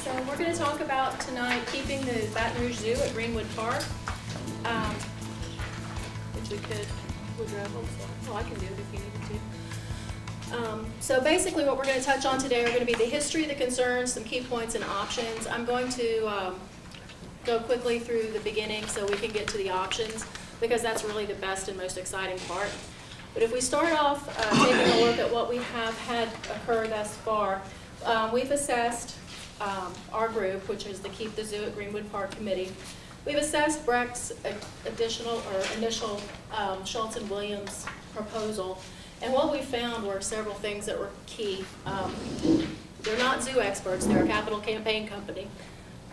So we're going to talk about tonight keeping the Baton Rouge Zoo at Greenwood Park. If we could, well, I can do it if you need to. So basically what we're going to touch on today are going to be the history, the concerns, some key points and options. I'm going to go quickly through the beginning so we can get to the options, because that's really the best and most exciting part. But if we start off taking a look at what we have had occur thus far, we've assessed our group, which is the Keep the Zoo at Greenwood Park Committee. We've assessed Breck's initial Schultz and Williams proposal, and what we found were several things that were key. They're not zoo experts, they're a capital campaign company.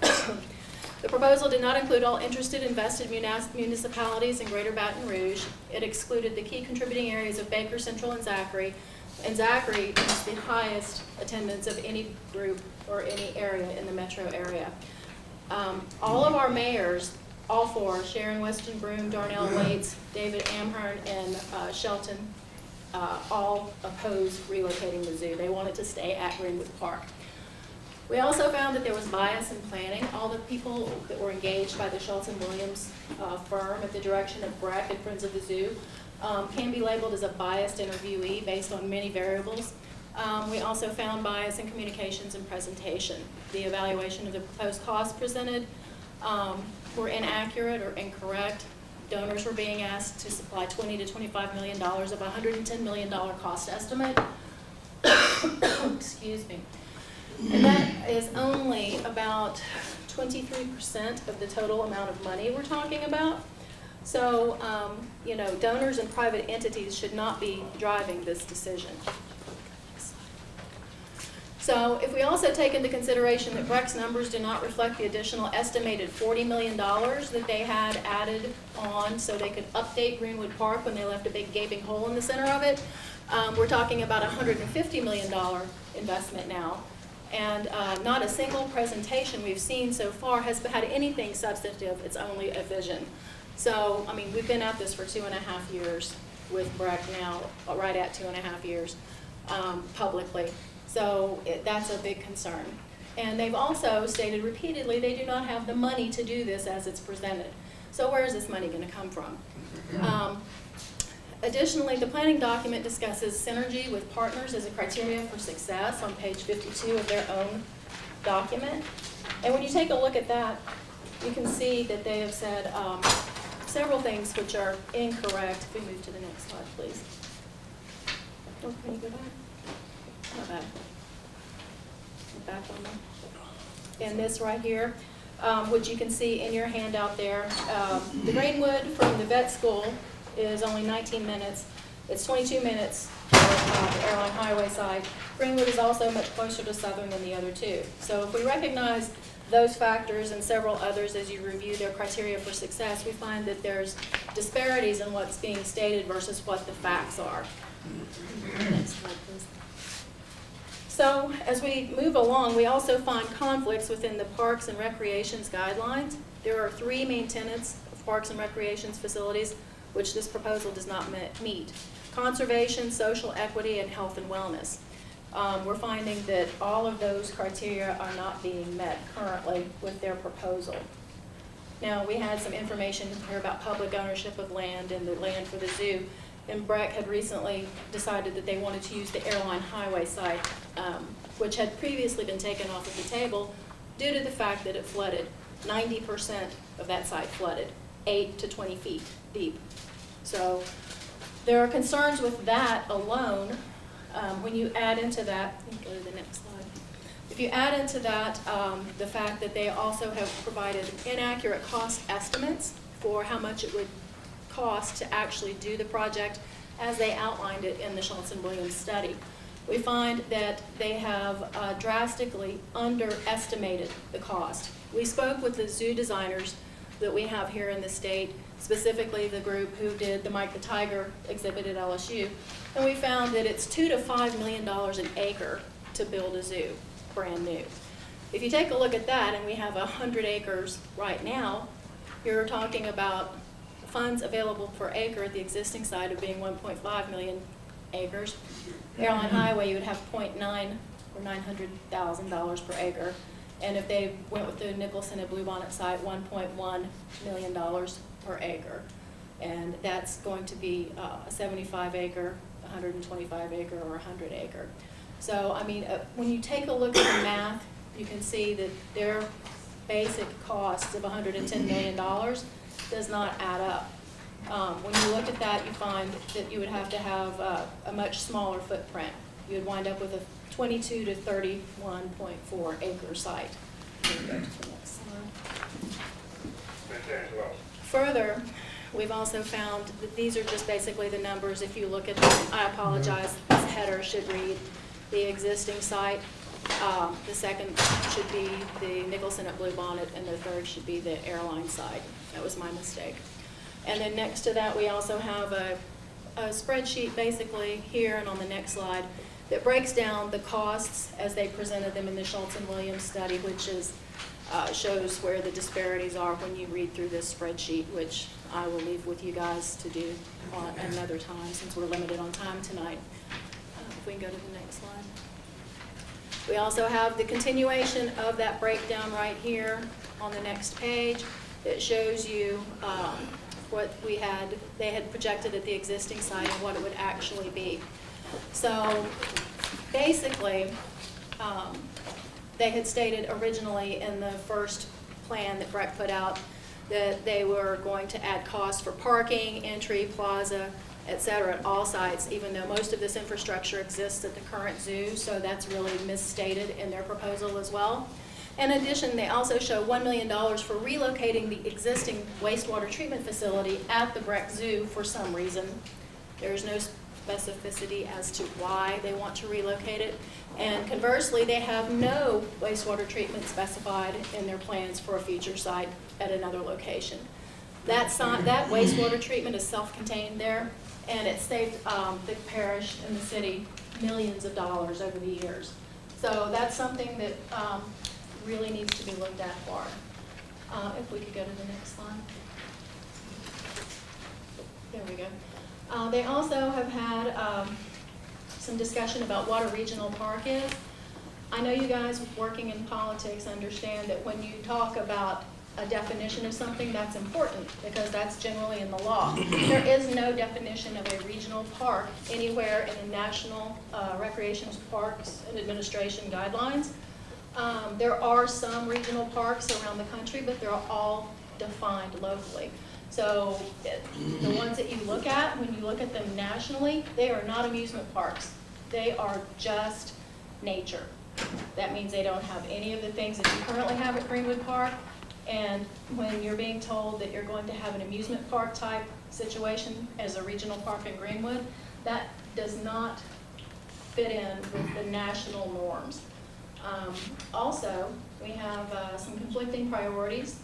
The proposal did not include all interested invested municipalities in Greater Baton Rouge. It excluded the key contributing areas of Baker, Central, and Zachary. And Zachary is the highest attendance of any group or any area in the metro area. All of our mayors, all four, Sharon Weston Broom, Darnell Waits, David Amhern, and Shelton, all opposed relocating the zoo. They wanted to stay at Greenwood Park. We also found that there was bias in planning. All the people that were engaged by the Schultz and Williams firm at the direction of Breck and Friends of the Zoo can be labeled as a biased interviewee based on many variables. We also found bias in communications and presentation. The evaluation of the proposed costs presented were inaccurate or incorrect. Donors were being asked to supply $20 to $25 million of a $110 million cost estimate. Excuse me. And that is only about 23% of the total amount of money we're talking about. So, you know, donors and private entities should not be driving this decision. So if we also take into consideration that Breck's numbers do not reflect the additional estimated $40 million that they had added on so they could update Greenwood Park when they left a big gaping hole in the center of it, we're talking about a $150 million investment now. And not a single presentation we've seen so far has had anything substantive. It's only a vision. So, I mean, we've been at this for 2.5 years with Breck now, right at 2.5 years publicly. So that's a big concern. And they've also stated repeatedly they do not have the money to do this as it's presented. So where is this money going to come from? Additionally, the planning document discusses synergy with partners as a criteria for success on page 52 of their own document. And when you take a look at that, you can see that they have said several things which are incorrect. If we move to the next slide, please. Oh, can you go back? Not bad. Go back on them. And this right here, which you can see in your handout there, the Greenwood from the vet school is only 19 minutes. It's 22 minutes on the airline highway side. Greenwood is also much closer to Southern than the other two. So if we recognize those factors and several others as you review their criteria for success, we find that there's disparities in what's being stated versus what the facts are. Next slide, please. So as we move along, we also find conflicts within the Parks and Recreations guidelines. There are 3 main tenets of Parks and Recreations facilities which this proposal does not meet: conservation, social equity, and health and wellness. We're finding that all of those criteria are not being met currently with their proposal. Now, we had some information here about public ownership of land and the land for the zoo, and Breck had recently decided that they wanted to use the airline highway site, which had previously been taken off of the table due to the fact that it flooded. 90% of that site flooded, 8 to 20 feet deep. So there are concerns with that alone. When you add into that, go to the next slide. If you add into that the fact that they also have provided inaccurate cost estimates for how much it would cost to actually do the project as they outlined it in the Schultz and Williams study, we find that they have drastically underestimated the cost. We spoke with the zoo designers that we have here in the state, specifically the group who did the Mike the Tiger exhibit at LSU, and we found that it's $2 to $5 million an acre to build a zoo, brand new. If you take a look at that, and we have 100 acres right now, you're talking about funds available per acre at the existing site of being 1.5 million acres. Airline Highway, you would have 0.9 or $900,000 per acre. And if they went with the Nicholson and Bluebonnet site, $1.1 million per acre. And that's going to be a 75 acre, 125 acre, or 100 acre. So, I mean, when you take a look at the math, you can see that their basic cost of $110 million does not add up. When you look at that, you find that you would have to have a much smaller footprint. You would wind up with a 22 to 31.4 acre site. Go to the next slide. Further, we've also found that these are just basically the numbers. If you look at them, I apologize, this header should read the existing site. The second should be the Nicholson at Bluebonnet, and the third should be the airline site. That was my mistake. And then next to that, we also have a spreadsheet basically here and on the next slide that breaks down the costs as they presented them in the Schultz and Williams study, which is shows where the disparities are when you read through this spreadsheet, which I will leave with you guys to do on another time since we're limited on time tonight. If we can go to the next slide. We also have the continuation of that breakdown right here on the next page that shows you what they had projected at the existing site and what it would actually be. So basically, they had stated originally in the first plan that Breck put out that they were going to add costs for parking, entry, plaza, et cetera, at all sites, even though most of this infrastructure exists at the current zoo, so that's really misstated in their proposal as well. In addition, they also show $1 million for relocating the existing wastewater treatment facility at the Breck Zoo for some reason. There's no specificity as to why they want to relocate it. And conversely, they have no wastewater treatment specified in their plans for a future site at another location. That wastewater treatment is self-contained there, and it saved the parish and the city millions of dollars over the years. So that's something that really needs to be looked at for. If we could go to the next slide. There we go. They also have had some discussion about what a regional park is. I know you guys working in politics understand that when you talk about a definition of something, that's important because that's generally in the law. There is no definition of a regional park anywhere in the National Recreation Parks and Administration guidelines. There are some regional parks around the country, but they're all defined locally. So the ones that you look at, when you look at them nationally, they are not amusement parks. They are just nature. That means they don't have any of the things that you currently have at Greenwood Park. And when you're being told that you're going to have an amusement park type situation as a regional park in Greenwood, that does not fit in with the national norms. Also, we have some conflicting priorities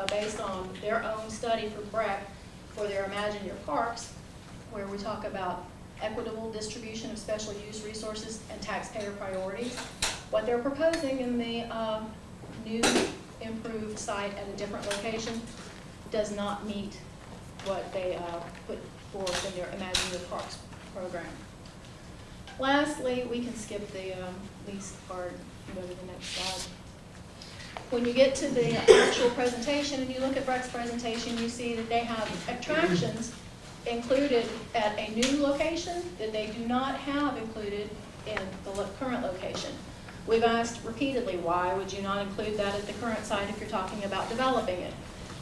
based on their own study for Breck for their Imagine Your Parks, where we talk about equitable distribution of special use resources and taxpayer priorities. What they're proposing in the new improved site at a different location does not meet what they put forth in their Imagine Your Parks program. Lastly, we can skip the lease part and go to the next slide. When you get to the actual presentation and you look at Breck's presentation, you see that they have attractions included at a new location that they do not have included in the current location. We've asked repeatedly, why would you not include that at the current site if you're talking about developing it?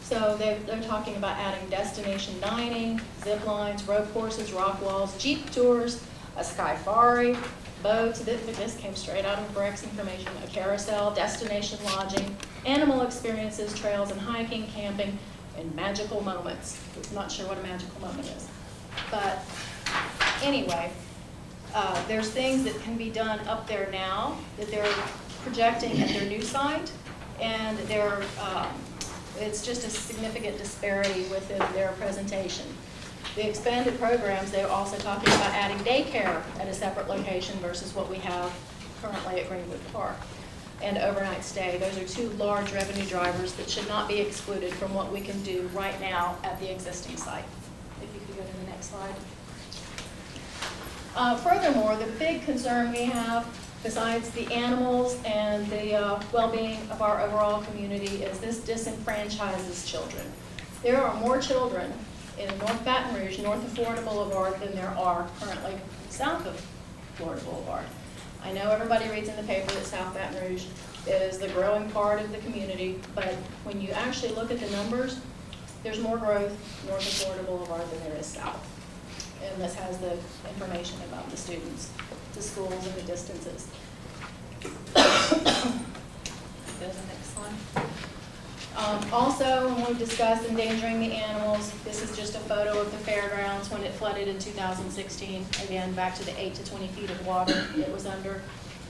So they're talking about adding destination dining, zip lines, rope courses, rock walls, jeep tours, a skyfari, boats, this came straight out of Breck's information, a carousel, destination lodging, animal experiences, trails and hiking, camping, and magical moments. I'm not sure what a magical moment is. But anyway, there's things that can be done up there now that they're projecting at their new site, and it's just a significant disparity within their presentation. The expanded programs, they're also talking about adding daycare at a separate location versus what we have currently at Greenwood Park, and overnight stay. Those are two large revenue drivers that should not be excluded from what we can do right now at the existing site. If you could go to the next slide. Furthermore, the big concern we have besides the animals and the well-being of our overall community, is this disenfranchises children. There are more children in North Baton Rouge, north of Florida Boulevard, than there are currently south of Florida Boulevard. I know everybody reads in the paper that South Baton Rouge is the growing part of the community, but when you actually look at the numbers, there's more growth north of Florida Boulevard than there is south. And this has the information about the students, the schools, and the distances. Go to the next slide. Also, when we discussed endangering the animals, this is just a photo of the fairgrounds when it flooded in 2016. Again, back to the 8 to 20 feet of water it was under.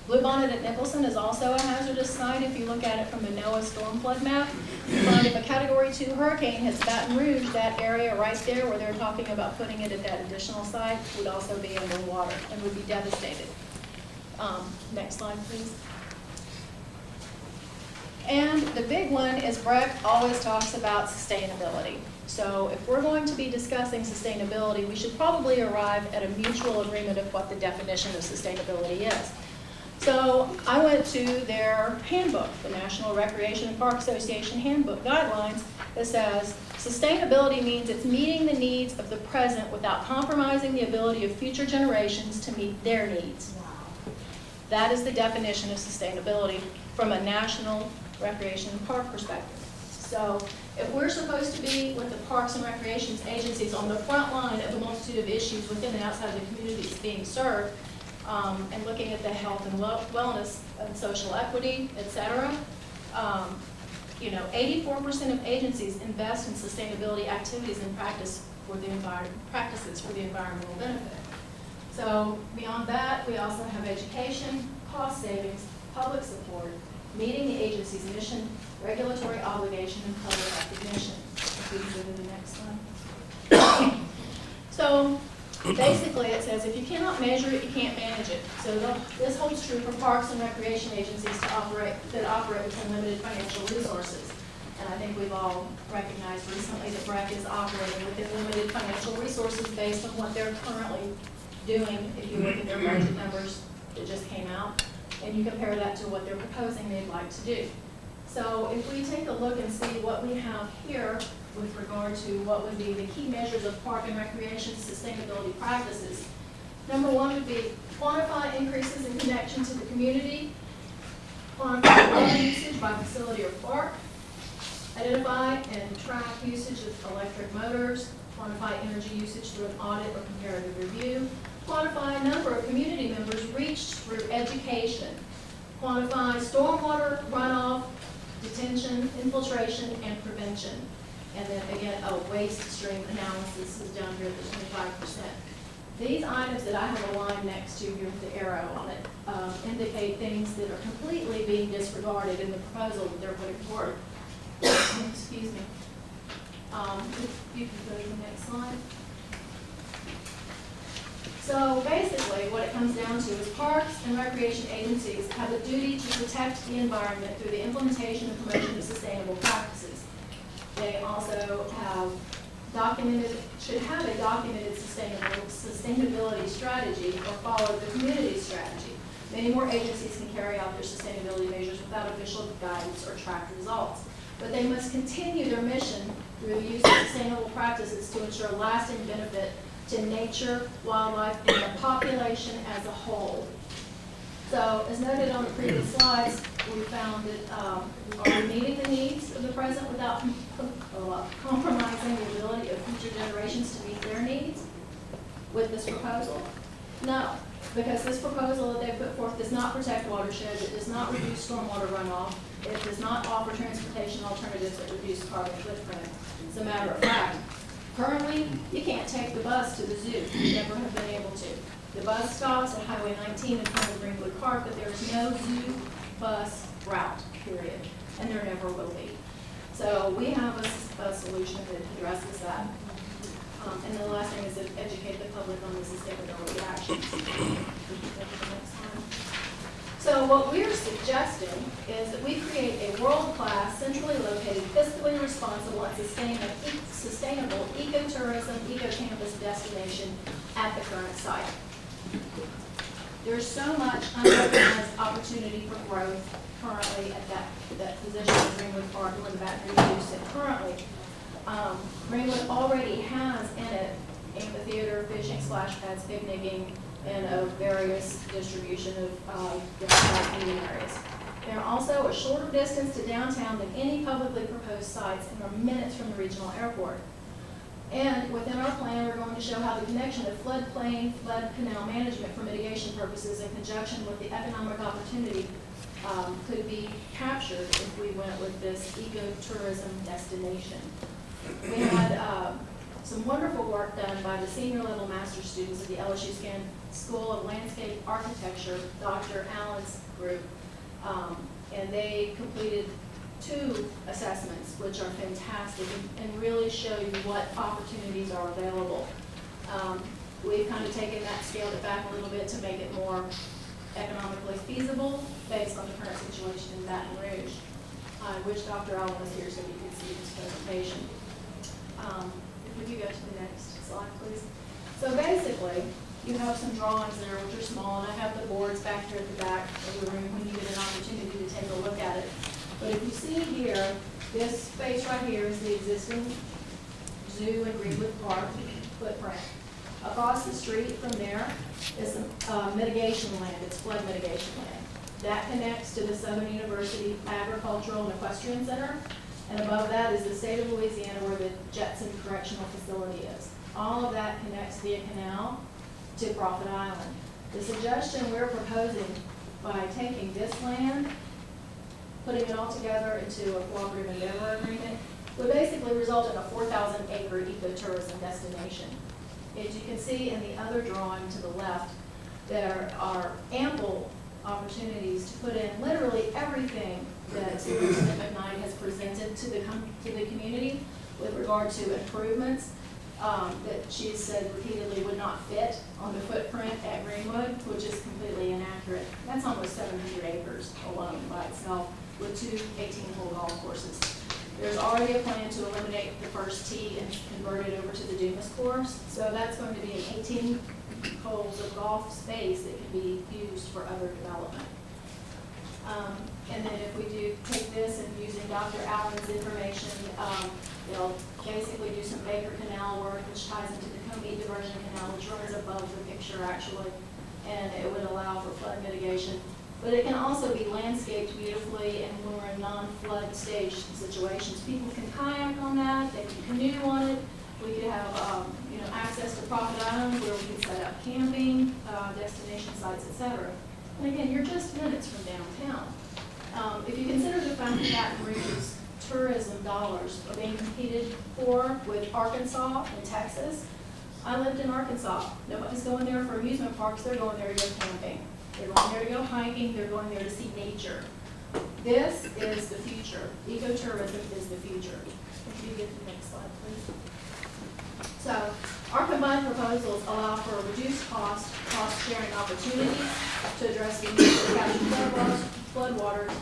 Bluebonnet at Nicholson is also a hazardous site. If you look at it from a NOAA storm flood map, you find if a Category 2 hurricane hits Baton Rouge, that area right there where they're talking about putting it at that additional site would also be underwater and would be devastated. Next slide, please. And the big one is Breck always talks about sustainability. So if we're going to be discussing sustainability, we should probably arrive at a mutual agreement of what the definition of sustainability is. So I went to their handbook, the National Recreation and Park Association handbook guidelines, that says sustainability means it's meeting the needs of the present without compromising the ability of future generations to meet their needs. That is the definition of sustainability from a National Recreation and Park perspective. So if we're supposed to be with the Parks and Recreation agencies on the front line of a multitude of issues within and outside the communities being served, and looking at the health and wellness and social equity, et cetera, 84% of agencies invest in sustainability activities and practices for the environmental benefit. So beyond that, we also have education, cost savings, public support, meeting the agency's mission, regulatory obligation, and public recognition. If we can go to the next slide. So basically it says if you cannot measure it, you can't manage it. So this holds true for parks and recreation agencies that operate within limited financial resources. And I think we've all recognized recently that Breck is operating within limited financial resources based on what they're currently doing. If you look at their budget numbers that just came out, and you compare that to what they're proposing they'd like to do. So if we take a look and see what we have here with regard to what would be the key measures of park and recreation sustainability practices, number one would be quantify increases in connection to the community, quantify water usage by facility or park, identify and track usage of electric motors, quantify energy usage through an audit or comparative review, quantify number of community members reached through education, quantify stormwater runoff, detention, infiltration, and prevention. And then again, waste stream analysis is down here at the 25%. These items that I have a line next to here with the arrow on it indicate things that are completely being disregarded in the proposal that they're putting forward. Excuse me. If you can go to the next slide. So basically what it comes down to is parks and recreation agencies have a duty to protect the environment through the implementation and promotion of sustainable practices. They also should have a documented sustainability strategy or follow the community strategy. Many more agencies can carry out their sustainability measures without official guidance or tracked results. But they must continue their mission through the use of sustainable practices to ensure lasting benefit to nature, wildlife, and the population as a whole. So, as noted on the previous slides, we found that are we meeting the needs of the present without compromising the ability of future generations to meet their needs with this proposal? No, because this proposal that they put forth does not protect watersheds, it does not reduce stormwater runoff, it does not offer transportation alternatives that reduce carbon footprint. As a matter of fact, currently, you can't take the bus to the zoo. You never have been able to. The bus stops at Highway 19 in front of Greenwood Park, but there is no zoo bus route, period. And there never will be. So we have a solution that addresses that. And the last thing is to educate the public on the sustainability actions. So what we're suggesting is that we create a world-class, centrally located, fiscally responsible, and sustainable ecotourism, eco-campus destination at the current site. There's so much unrecognized opportunity for growth currently at that position in Greenwood Park and where the Baton Rouge Youth sit currently. Greenwood already has in it amphitheater, fishing, splash pads, picnicking, and a various distribution of different meeting areas. They're also a shorter distance to downtown than any publicly proposed sites and are minutes from the regional airport. And within our plan, we're going to show how the connection of floodplain, flood canal management for mitigation purposes in conjunction with the economic opportunity could be captured if we went with this ecotourism destination. We had some wonderful work done by the senior level master's students at the LSU School of Landscape Architecture, Dr. Allen's group, and they completed 2 assessments, which are fantastic and really show you what opportunities are available. We've kind of taken that, scaled it back a little bit to make it more economically feasible based on the current situation in Baton Rouge. I wish Dr. Allen was here so you could see this presentation. If you go to the next slide, please. So basically, you have some drawings there which are small, and I have the boards back here at the back of the room when you get an opportunity to take a look at it. But if you see here, this space right here is the existing zoo in Greenwood Park footprint. Across the street from there is some mitigation land, it's flood mitigation land. That connects to the Southern University Agricultural and Equestrian Center. And above that is the state of Louisiana where the Jetson Correctional Facility is. All of that connects via canal to Prophet Island. The suggestion we're proposing by taking this land, putting it all together into a cooperative endeavor agreement, would basically result in a 4,000 acre ecotourism destination. As you can see in the other drawing to the left, there are ample opportunities to put in literally everything that Superintendent McKnight has presented to the community with regard to improvements that she has said repeatedly would not fit on the footprint at Greenwood, which is completely inaccurate. That's almost 700 acres alone by itself with 2 18-hole golf courses. There's already a plan to eliminate the first tee and convert it over to the Dumas course. So that's going to be an 18 holes of golf space that can be used for other development. And then if we do take this and using Dr. Allen's information, they'll basically do some Baker Canal work, which ties into the Comey Diversion Canal, which runs above the picture actually, and it would allow for flood mitigation. But it can also be landscaped beautifully, and when we're in non-flood stage situations, people can kayak on that, they can canoe on it. We could have access to Prophet Island where we can set up camping, destination sites, etc. And again, you're just minutes from downtown. If you consider the fact that Baton Rouge's tourism dollars are being competed for with Arkansas and Texas, I lived in Arkansas. Nobody's going there for amusement parks, they're going there to go camping. They're going there to go hiking, they're going there to see nature. This is the future. Ecotourism is the future. If you get to the next slide, please. So, our combined proposals allow for reduced cost-sharing opportunities to address the needs of captured floodwaters.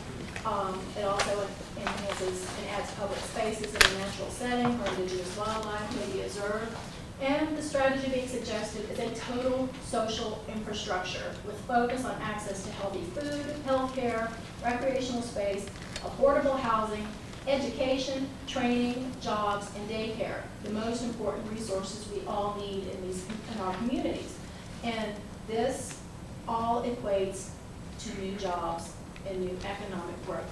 It also enhances and adds public spaces in a natural setting where indigenous wildlife may be observed. And the strategy being suggested is a total social infrastructure with focus on access to healthy food, healthcare, recreational space, affordable housing, education, training, jobs, and daycare, the most important resources we all need in our communities. And this all equates to new jobs and new economic growth.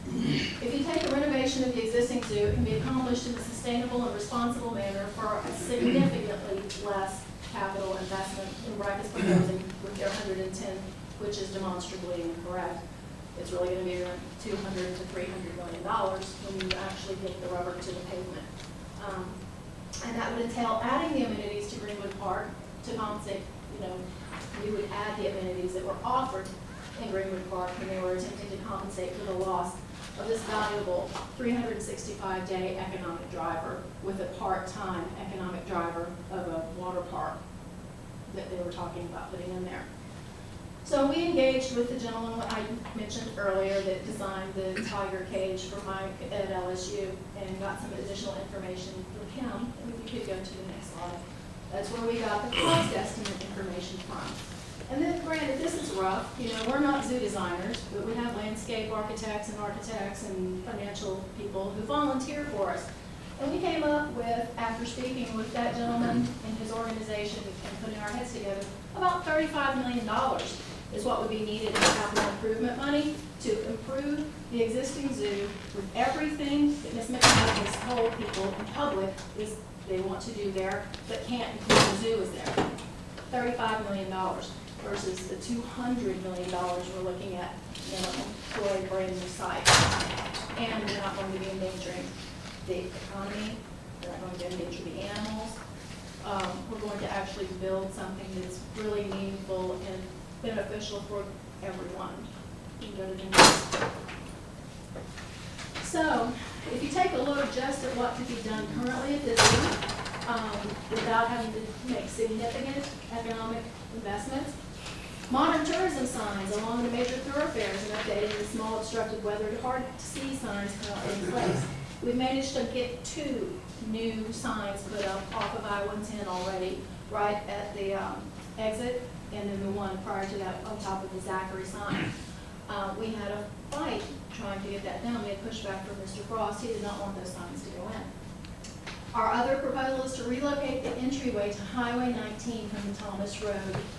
If you take a renovation of the existing zoo, it can be accomplished in a sustainable and responsible manner for a significantly less capital investment than REC is proposing with their 110, which is demonstrably incorrect. It's really going to be around $200 to $300 million when you actually get the rubber to the pavement. And that would entail adding the amenities to Greenwood Park to compensate, we would add the amenities that were offered in Greenwood Park when they were attempting to compensate for the loss of this valuable 365-day economic driver with a part-time economic driver of a water park that they were talking about putting in there. So we engaged with the gentleman I mentioned earlier that designed the tiger cage for Mike at LSU and got some additional information from him. And if you could go to the next slide. That's where we got the cost estimate information from. And then granted, this is rough, we're not zoo designers, but we have landscape architects and financial people who volunteer for us. And we came up with, after speaking with that gentleman and his organization and putting our heads together, about $35 million is what would be needed in capital improvement money to improve the existing zoo with everything that Ms. McKnight has told people in public is they want to do there, but can't because the zoo is there. $35 million versus the $200 million we're looking at for a brand new site. And we're not going to be endangering the economy, we're not going to endanger the animals. We're going to actually build something that's really meaningful and beneficial for everyone. You can go to the next. So, if you take a look just at what could be done currently at this zoo, without having to make significant economic investments, modern tourism signs along the major thoroughfares and updating the small obstructed weather to hard to see signs currently in place. We've managed to get 2 new signs put up off of I-110 already, right at the exit, and then the one prior to that on top of the Zachary sign. We had a fight trying to get that done. We had pushback from Mr. Frost. He did not want those signs to go in. Our other proposal is to relocate the entryway to Highway 19 from the Thomas Road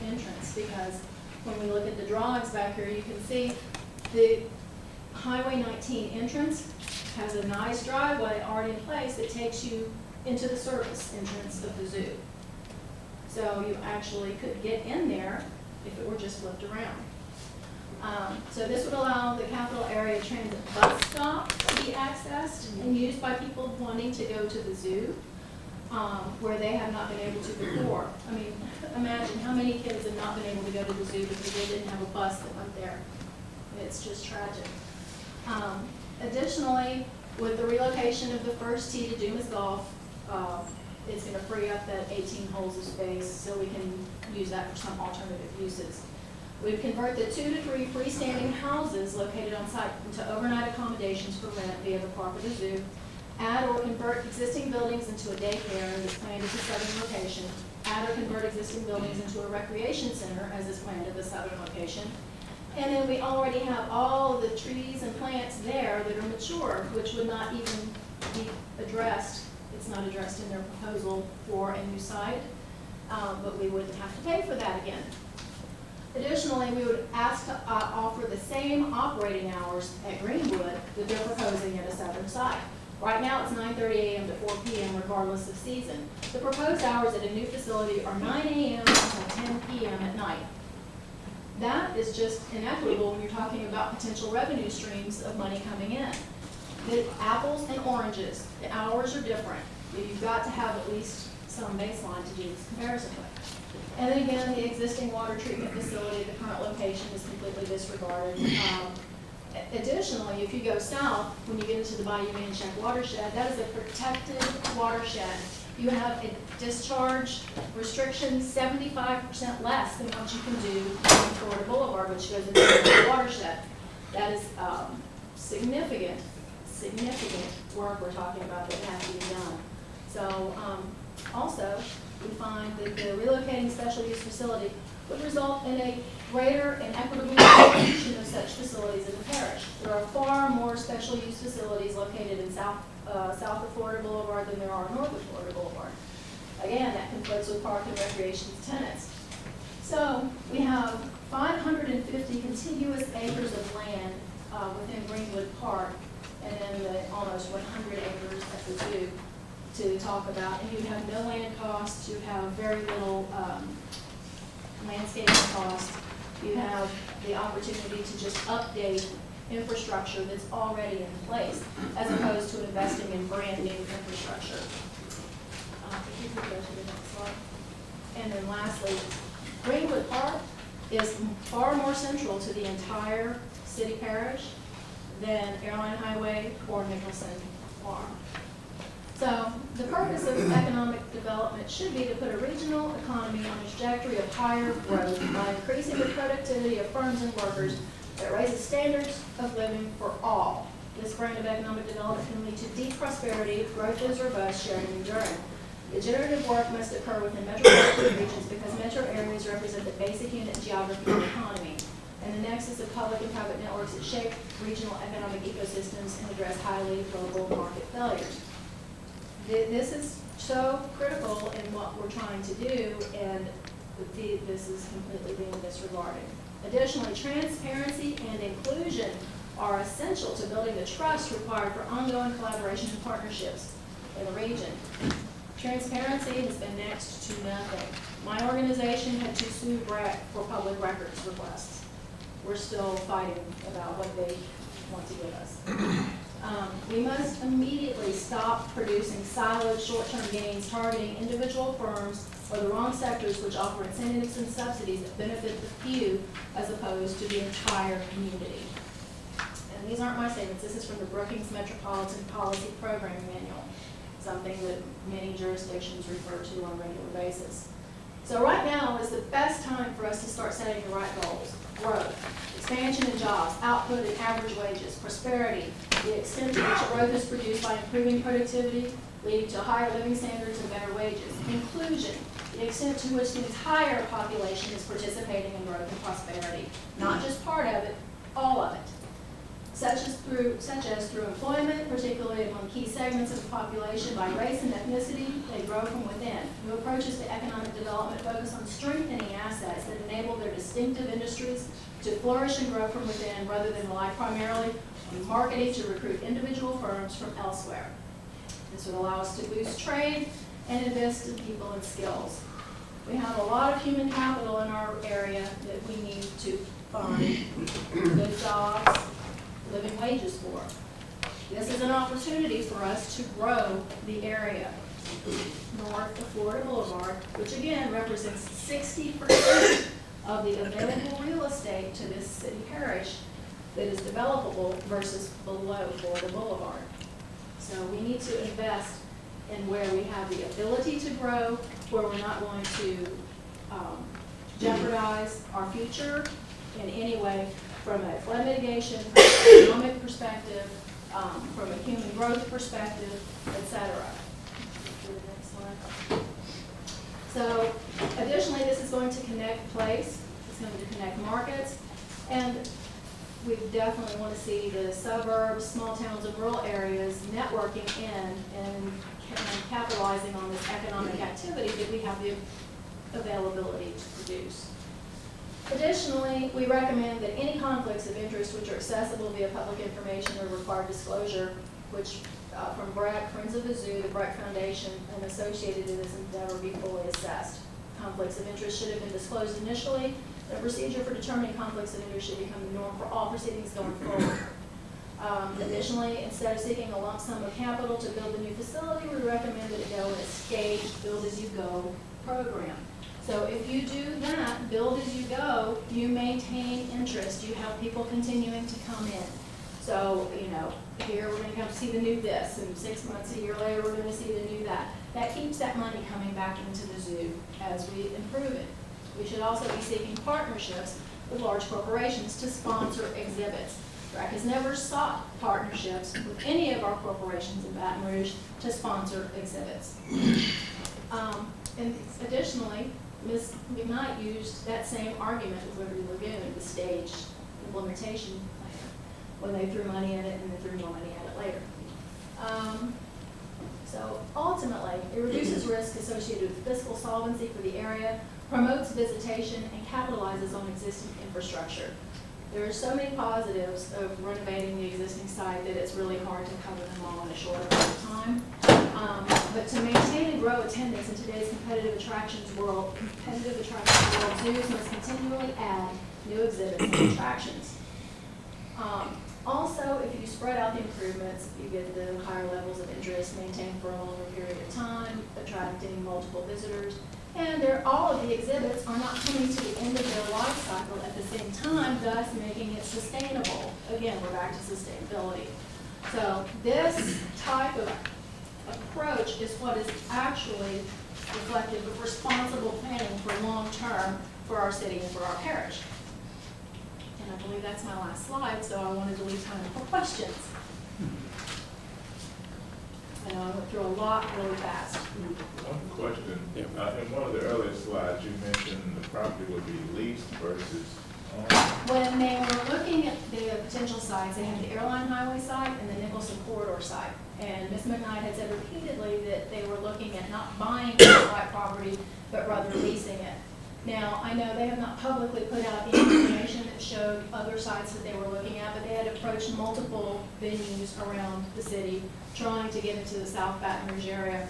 entrance, because when we look at the drawings back here, you can see the Highway 19 entrance has a nice driveway already in place that takes you into the service entrance of the zoo. So you actually could get in there if it were just flipped around. So this would allow the Capital Area Transit bus stop to be accessed and used by people wanting to go to the zoo, where they have not been able to before. I mean, imagine how many kids have not been able to go to the zoo because they didn't have a bus that went there. It's just tragic. Additionally, with the relocation of the first tee to Dumas Golf, it's going to free up that 18 holes of space so we can use that for some alternative uses. We'd convert the 2 to 3 freestanding houses located on site into overnight accommodations for rent via the park of the zoo, add or convert existing buildings into a daycare that's planned at the southern location, add or convert existing buildings into a recreation center as is planned at the southern location. And then we already have all of the trees and plants there that are mature, which would not even be addressed. It's not addressed in their proposal for a new site, but we wouldn't have to pay for that again. Additionally, we would ask to offer the same operating hours at Greenwood that they're proposing at a southern site. Right now it's 9:30 a.m. to 4 p.m. regardless of season. The proposed hours at a new facility are 9 a.m. until 10 p.m. at night. That is just inequitable when you're talking about potential revenue streams of money coming in. The apples and oranges, the hours are different. You've got to have at least some baseline to do this comparison with. And then again, the existing water treatment facility, the current location is completely disregarded. Additionally, if you go south, when you get into the Bayou Manchac watershed, that is a protected watershed. You have a discharge restriction 75% less than what you can do on Florida Boulevard, which goes into the watershed. That is significant work we're talking about that has to be done. So also, we find that the relocating special use facility would result in a greater and equitable distribution of such facilities in the parish. There are far more special use facilities located in south of Florida Boulevard than there are north of Florida Boulevard. Again, that conflicts with park and recreation tenants. So we have 550 contiguous acres of land within Greenwood Park, and then the almost 100 acres at the zoo to talk about. And you'd have no land costs, you'd have very little landscaping costs. You have the opportunity to just update infrastructure that's already in place, as opposed to investing in brand new infrastructure. If you could go to the next slide. And then lastly, Greenwood Park is far more central to the entire city parish than Airline Highway or Nicholson Farm. So the purpose of economic development should be to put a regional economy on a trajectory of higher growth by increasing the productivity of firms and workers that raises standards of living for all. This brand of economic development can lead to deep prosperity if growth is robust, shared, and enduring. The generative work must occur within metropolitan regions because metro areas represent the basic unit in geography and economy, and the nexus of public and private networks that shape regional economic ecosystems and address highly global market failures. This is so critical in what we're trying to do, and this is completely being disregarded. Additionally, transparency and inclusion are essential to building the trust required for ongoing collaboration and partnerships in the region. Transparency has been next to nothing. My organization had to sue BRAC for public records requests. We're still fighting about what they want to give us. We must immediately stop producing siloed short-term gains targeting individual firms or the wrong sectors which offer incentives and subsidies that benefit the few as opposed to the entire community. And these aren't my statements. This is from the Brookings Metropolitan Policy Programming Manual, something that many jurisdictions refer to on a regular basis. So right now is the best time for us to start setting the right goals. Growth, expansion in jobs, output and average wages, prosperity, the extent to which growth is produced by improving productivity, leading to higher living standards and better wages. Inclusion, the extent to which the entire population is participating in growth and prosperity, not just part of it, all of it. Such as through employment, particularly among key segments of the population by race and ethnicity, they grow from within. New approaches to economic development focus on strengthening assets that enable their distinctive industries to flourish and grow from within rather than rely primarily on marketing to recruit individual firms from elsewhere. This would allow us to boost trade and invest in people and skills. We have a lot of human capital in our area that we need to find good jobs, living wages for. This is an opportunity for us to grow the area. North of Florida Boulevard, which again represents 60% of the available real estate to this city parish that is developable versus below Florida Boulevard. So we need to invest in where we have the ability to grow, where we're not going to jeopardize our future in any way, from a flood mitigation, from an economic perspective, from a human growth perspective, etc. So additionally, this is going to connect place, it's going to connect markets, and we definitely want to see the suburbs, small towns, and rural areas networking in and capitalizing on this economic activity that we have the availability to produce. Additionally, we recommend that any conflicts of interest which are accessible via public information or required disclosure, which from BRAC, Friends of the Zoo, the BRAC Foundation, and associated to this endeavor be fully assessed. Conflicts of interest should have been disclosed initially. The procedure for determining conflicts of interest should become the norm for all proceedings going forward. Additionally, instead of seeking a lump sum of capital to build a new facility, we recommend that it go in a staged build-as-you-go program. So if you do that, build as you go, you maintain interest. You have people continuing to come in. So, you know, here we're going to come see the new this, and 6 months, a year later, we're going to see the new that. That keeps that money coming back into the zoo as we improve it. We should also be seeking partnerships with large corporations to sponsor exhibits. BRAC has never sought partnerships with any of our corporations in Baton Rouge to sponsor exhibits. And additionally, Ms. McKnight used that same argument with Liberty Lagoon, the staged implementation plan, when they threw money in it and they threw more money at it later. So ultimately, it reduces risk associated with fiscal solvency for the area, promotes visitation, and capitalizes on existing infrastructure. There are so many positives of renovating the existing site that it's really hard to cover them all in a short amount of time. But to maintain and grow attendance in today's competitive attractions world, zoos must continually add new exhibits and attractions. Also, if you spread out the improvements, you get the higher levels of interest maintained for a longer period of time, attracting multiple visitors. And all of the exhibits are not coming to the end of their life cycle at the same time, thus making it sustainable. Again, we're back to sustainability. So this type of approach is what is actually reflective of responsible planning for long term for our city and for our parish. And I believe that's my last slide, so I wanted to leave time for questions. I know I went through a lot really fast. One question. Yeah. In one of the earlier slides, you mentioned the property would be leased versus owned. When they were looking at the potential sites, they had the airline highway site and the Nicholson corridor site. And Ms. McKnight had said repeatedly that they were looking at not buying that property, but rather leasing it. Now, I know they have not publicly put out the information that showed other sites that they were looking at, but they had approached multiple venues around the city trying to get into the South Baton Rouge area,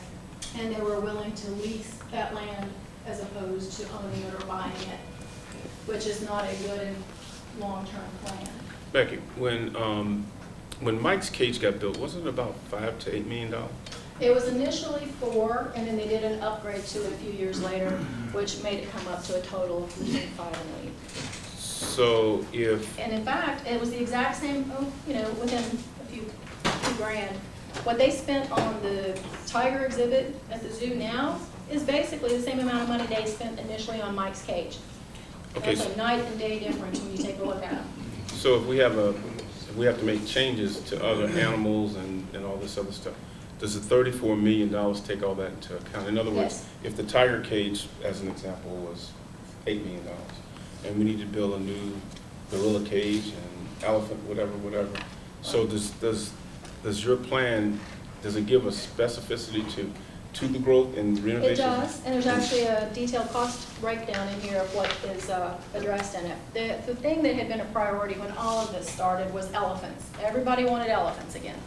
and they were willing to lease that land as opposed to owning it or buying it, which is not a good and long-term plan. Becky, when Mike's Cage got built, wasn't it about $5 to $8 million? It was initially 4, and then they did an upgrade to it a few years later, which made it come up to a total of between 5 and 8. So if, And in fact, it was the exact same, within a few grand. What they spent on the tiger exhibit at the zoo now is basically the same amount of money they spent initially on Mike's Cage. Okay, That's a night and day difference when you take a look at them. so if we have to make changes to other animals and all this other stuff, does the $34 million take all that into account? In other words, Yes. if the tiger cage, as an example, was $8 million, and we need to build a new gorilla cage and elephant, whatever, so does your plan, does it give a specificity to the growth and renovation? It does, and there's actually a detailed cost breakdown in here of what is addressed in it. The thing that had been a priority when all of this started was elephants. Everybody wanted elephants again.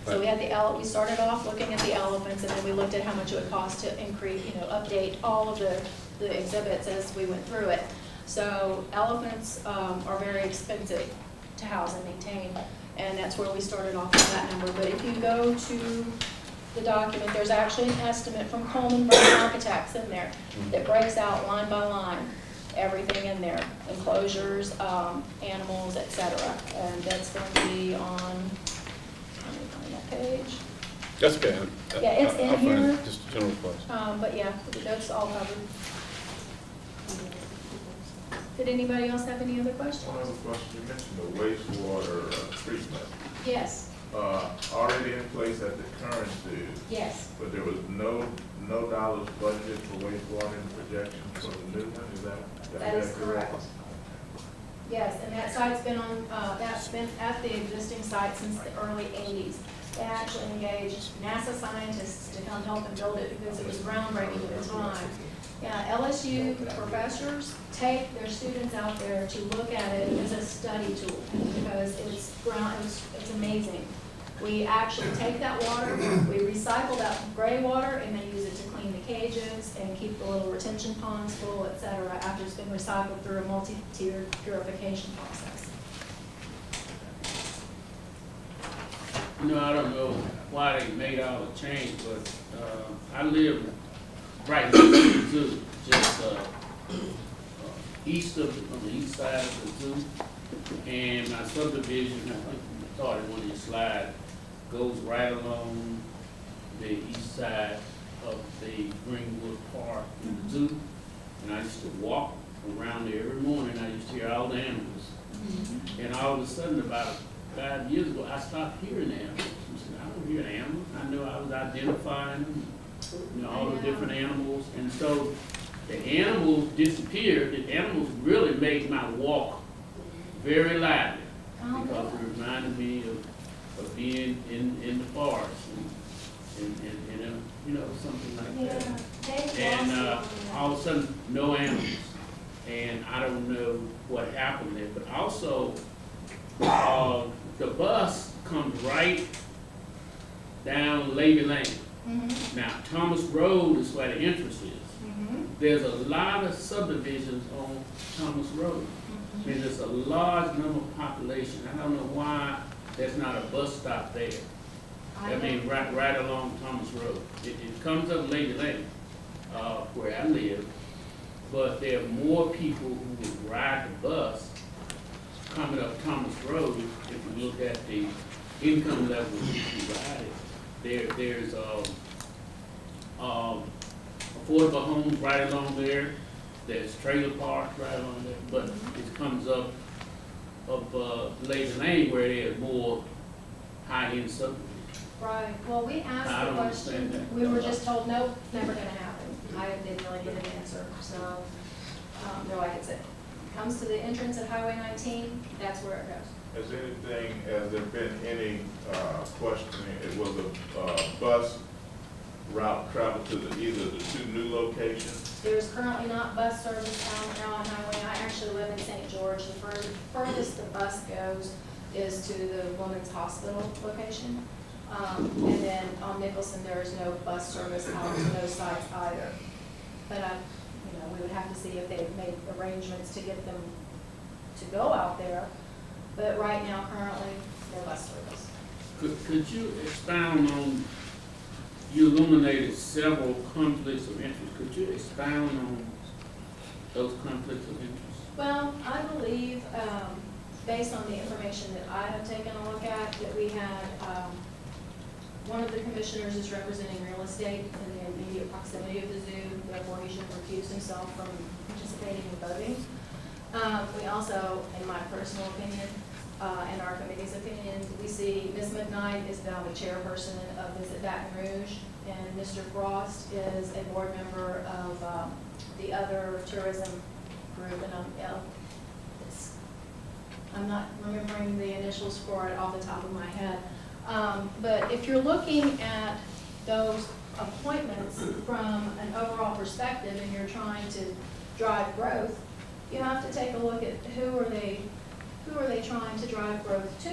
So we had we started off looking at the elephants, and then we looked at how much it would cost to increase, update all of the exhibits as we went through it. So elephants are very expensive to house and maintain, and that's where we started off with that number. But if you go to the document, there's actually an estimate from Coleman Brown Architects in there that breaks out line by line everything in there, enclosures, animals, etc. And that's going to be on, let me find that page. That's okay. Yeah, it's in I'll find here. it. Just a general question. But yeah, that's all covered. Did anybody else have any other questions? One other question, you mentioned the wastewater treatment. Yes, Already in place at the current zoo, yes. but there was no dollars budgeted for wastewater in the projection for the new one, is that? That is correct. Yes, and that site's been on, that's been at the existing site since the early 80s. They actually engaged NASA scientists to come help and build it because it was groundbreaking at the time. Yeah, LSU professors take their students out there to look at it as a study tool because it's amazing. We actually take that water, we recycle that gray water, and then use it to clean the cages and keep the little retention ponds full, etc. after it's been recycled through a multi-tiered purification process. I don't know why they made all the change, but I live right next to the zoo, just on the east side of the zoo. And my subdivision, I think you started one of your slides, goes right along the east side of the Greenwood Park in the zoo. And I used to walk around there every morning. I used to hear all the animals. And all of a sudden, about 5 years ago, I stopped hearing animals. I said, I don't hear animals. I know I was identifying them, all the different animals. And so the animals disappeared. The animals really made my walk very lively because it reminded me of being in the forest and something like that. And all of a sudden, no animals. And I don't know what happened there. But also, the bus comes right down Lady Lane. Now, Thomas Road is where the entrance is. There's a lot of subdivisions on Thomas Road. And there's a large number of population. I don't know why there's not a bus stop there. I mean, right along Thomas Road. It comes up Lady Lane, where I live, but there are more people who would ride the bus coming up Thomas Road. If you look at the income level who ride it, there's affordable homes right along there. There's trailer parks right along there, but it comes up Lady Lane where there's more high-end subdivisions. Right, well, we I asked don't the understand question, that. we were just told, nope, never gonna happen. I didn't really get an answer, so, they're like, it comes to the entrance at Highway 19, that's where it goes. Has there been any, questioning, will the, bus route travel to either the two new locations? There's currently not bus service now on Highway, I actually live in St. George, the furthest the bus goes is to the Women's Hospital location. And then on Nicholson, there is no bus service out to those sites either. But we would have to see if they've made arrangements to get them to go out there. But right now, currently, no bus service. Could you expound on, you illuminated several conflicts of interest. Could you expound on those conflicts of interest? Well, I believe, based on the information that I have taken a look at, that we had, one of the commissioners is representing real estate in the immediate proximity of the zoo, therefore he should recuse himself from participating in voting. We also, in my personal opinion, and our committee's opinion, we see Ms. McKnight is now the chairperson of Visit Baton Rouge, and Mr. Frost is a board member of the other tourism group, and I'm not remembering the initials for it off the top of my head. But if you're looking at those appointments from an overall perspective and you're trying to drive growth, you have to take a look at who are they trying to drive growth to?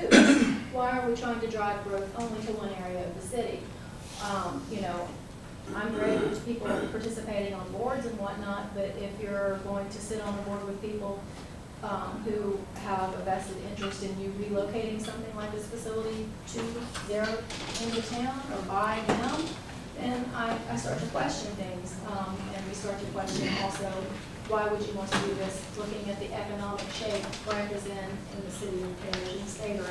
Why are we trying to drive growth only to one area of the city? I'm great with people participating on boards and whatnot, but if you're going to sit on a board with people who have a vested interest in you relocating something like this facility to their end of town or by them, then I start to question things. And we start to question also, why would you want to do this, looking at the economic shape Frank is in the city and the state are in.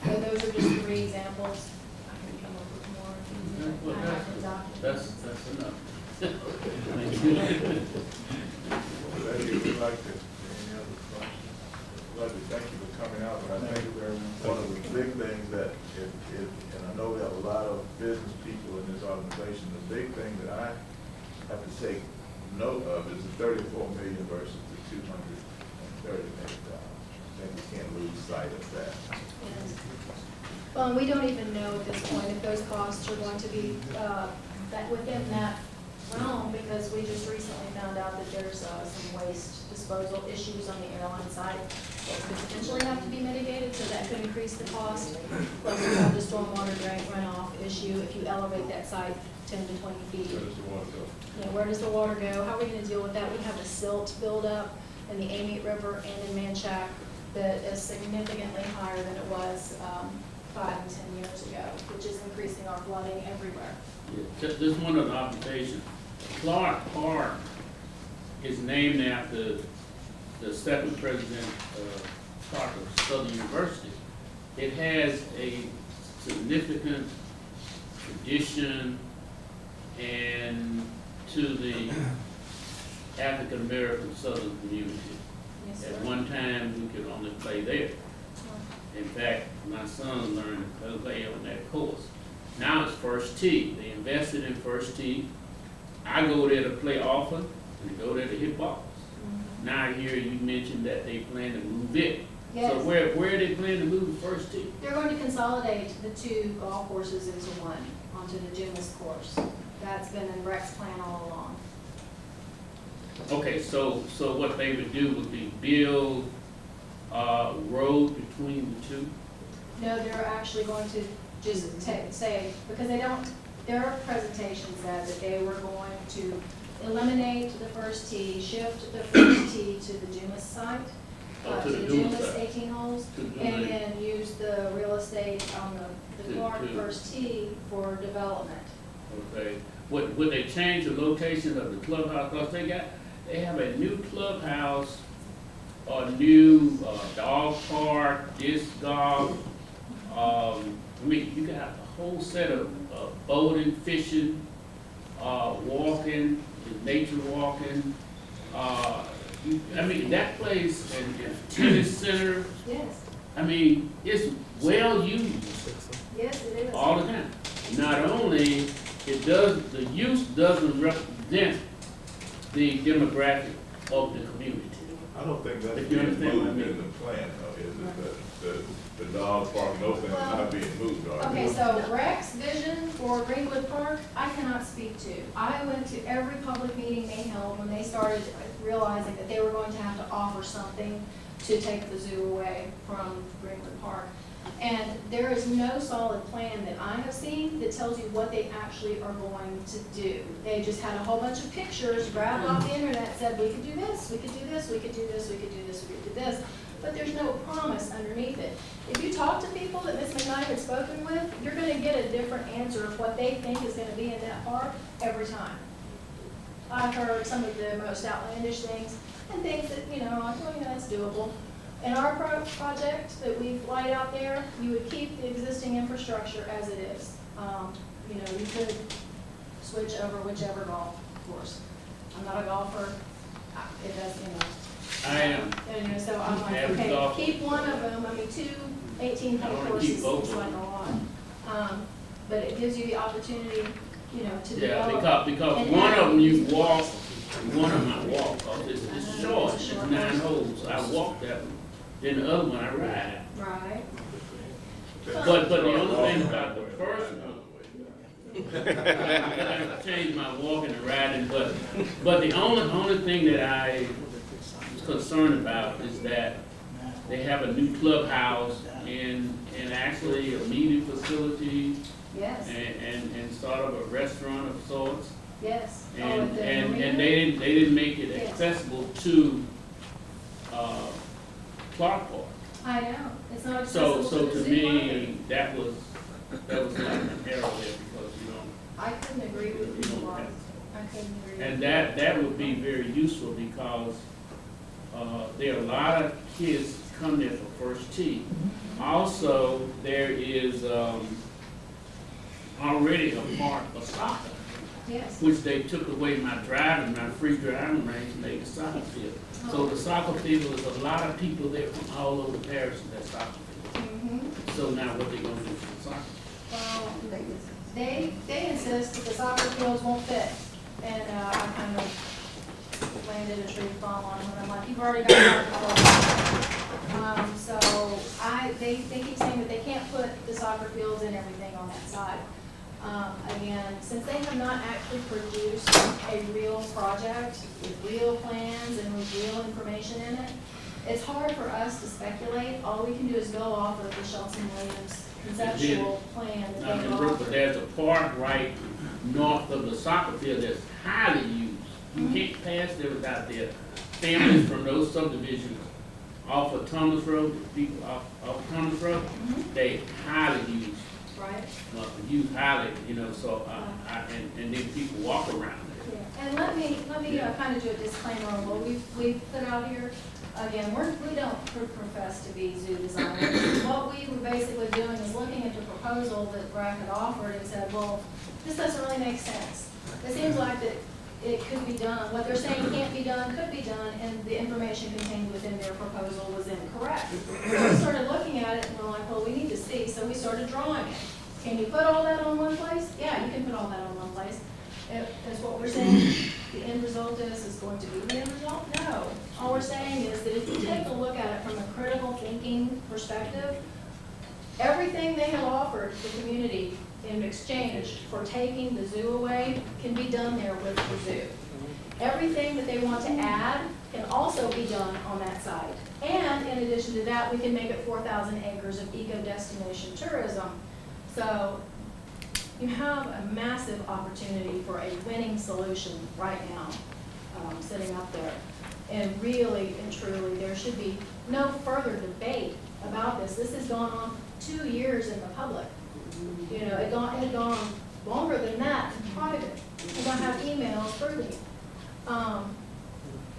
So those are just 3 examples. I can come up with more if you need. Well, I have the documents. that's enough. We'd like to, any other questions? We'd like to thank you for coming out, but I think one of the big things that, and I know we have a lot of business people in this organization, the big thing that I have to take note of is the 34 million versus the 230 million dollars. I think we can't lose sight of that. Yes. Well, and we don't even know at this point if those costs are going to be within that realm, because we just recently found out that there's some waste disposal issues on the airline side that could potentially have to be mitigated, so that could increase the cost. Plus, we have the stormwater drain runoff issue. If you elevate that site 10 to 20 feet, Where does the water go? where does the water go? How are we going to deal with that? We have a silt buildup in the Amite River and in Manchac that is significantly higher than it was 5 and 10 years ago, which is increasing our flooding everywhere. Yeah, just one other observation. Clark Park is named after the second president Clark of Southern University. It has a significant tradition and to the African American Southern community. Yes, sir. At one time, we could only play there. In fact, my son learned to play on that course. Now it's First Tee. They invested in First Tee. I go there to play often and go there to hit balls. Mhm. Now I hear you mentioned that they plan to move it. Yes. So where are they planning to move the First Tee? They're going to consolidate the 2 golf courses into one, onto the Dumas course. That's been in Breck's plan all along. Okay, so what they would do would be build a road between the 2? No, they're actually going to just say, because their presentation said that they were going to eliminate the First Tee, shift the First Tee to the Dumas site, Oh, to the Dumas side. 18 holes, To the and Dumas. then use the real estate on the To- Clark to- First Tee for development. Okay, would they change the location of the clubhouse? Because they have a new clubhouse, a new dog park, disc golf. You got a whole set of boating, fishing, walking, nature walking. That place and tennis center, Yes. it's well used. Yes, it is. all the time. Not only, the use doesn't represent the demographic of the community. I don't think that's If you being understand what I moved mean. in the plan, though, is it? The dog park, those things are not being moved, are they? Okay, so Rex vision for Greenwood Park, I cannot speak to. I went to every public meeting they held when they started realizing that they were going to have to offer something to take the zoo away from Greenwood Park. And there is no solid plan that I have seen that tells you what they actually are going to do. They just had a whole bunch of pictures grabbed off the internet, said we could do this, we could do this, we could do this, we could do this, we could do this. But there's no promise underneath it. If you talk to people that Ms. McKnight had spoken with, you're gonna get a different answer of what they think is gonna be in that park every time. I've heard some of the most outlandish things and things that, you know, I thought, that's doable. In our project that we've laid out there, you would keep the existing infrastructure as it is. You know, you could switch over whichever golf course. I'm not a golfer, it does, you know. I am. And, you know, so I'm like, Average okay, golfer. keep one of them, I mean, 2 18-hole I wanna courses keep both seems of like a them. lot. But it gives you the opportunity, you know, to Yeah, develop. because and one have of them you these walk, courses. one of them I walk, cause it's short, it's 9 holes, so I walk that one. Then the other one I ride. Right. But the only thing about the first one, I changed my walking and riding, but the only thing that I was concerned about is that they have a new clubhouse and actually a meeting facility Yes, and sort of a restaurant of sorts. yes. Oh, And, at the and marina? they didn't make it Yes. accessible to, Clark Park. I know, it's not So, accessible so to the to zoo either. me, that was like an error there because, I couldn't agree with you you don't more. have- I couldn't agree. and with that would be very useful because, there are a lot of kids come there for first tee. Also, there is, already a park of soccer, you. Yes. which they took away my free driving range and made a soccer field. So the soccer field is a lot of people there from all over the parish in that soccer field. Mm-hmm. So now what they gonna do for the soccer? Well, they insist that the soccer fields won't fit, and I kind of landed a tree fall on them, and I'm like, you've already got soccer fields. So they keep saying that they can't put the soccer fields and everything on that side. Again, since they have not actually produced a real project with real plans and with real information in it, it's hard for us to speculate. All we can do is go off of the Shelton Williams conceptual plan that Now, they in Brooklyn, offered. there's a park right north of the soccer field that's highly used. You can't pass there without their families from those subdivisions off of Thomas Road, people off Thomas Road, they highly use, Right? use highly, so, and then people walk around there. Yeah. And let me kind of do a disclaimer on what we've put out here. Again, we don't profess to be zoo designers. What we were basically doing is looking at the proposal that Brad had offered and said, well, this doesn't really make sense. It seems like that it could be done. What they're saying can't be done, could be done, and the information contained within their proposal was incorrect. So we started looking at it and we're like, well, we need to see, so we started drawing it. Can you put all that on one place? Yeah, you can put all that on one place. Is what we're saying the end result is going to be the end result? No. All we're saying is that if you take a look at it from a critical thinking perspective, everything they have offered the community in exchange for taking the zoo away can be done there with the zoo. Everything that they want to add can also be done on that side. And in addition to that, we can make it 4,000 acres of eco-destination tourism. So you have a massive opportunity for a winning solution right now, sitting up there. And really and truly, there should be no further debate about this. This has gone on 2 years in the public. You know, it had gone longer than that in private. And I have emails proving it.